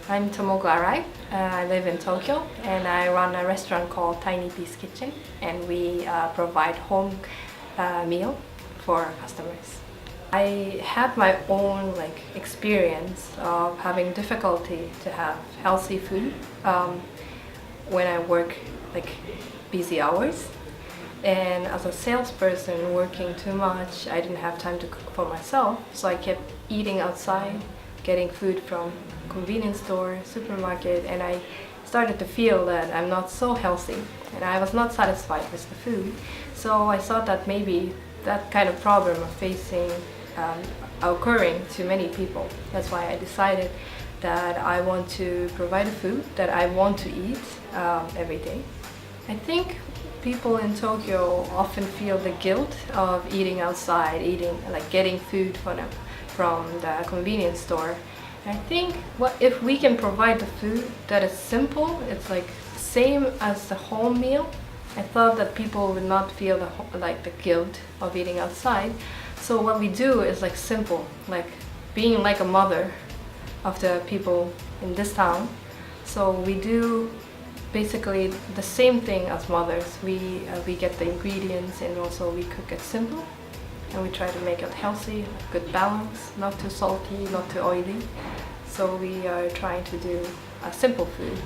I'm Tomoko Arai. I live in Tokyo and I run a restaurant called Tiny Piece Kitchen, and we provide home meal for our customers. I had my own experience of having difficulty to have healthy food when I work busy hours. And as a salesperson working too much, I didn't have time to cook for myself, so I kept eating outside, getting food from convenience store, supermarket, and I started to feel that I'm not so healthy and I was not satisfied with the food. So I thought that maybe that kind of problem of facing occurring to many people. That's why I decided that I want to provide a food that I want to eat every day. I think people in Tokyo often feel the guilt of eating outside, getting food from the convenience store. And I think if we can provide the food that is simple, it's same as the home meal, I thought that people would not feel the guilt of eating outside. So what we do is simple, being like a mother of the people in this town. So we do basically the same thing as mothers. We get the ingredients and also we cook it simple, and we try to make it healthy, good balance, not too salty, not too oily. So we are trying to do a simple food.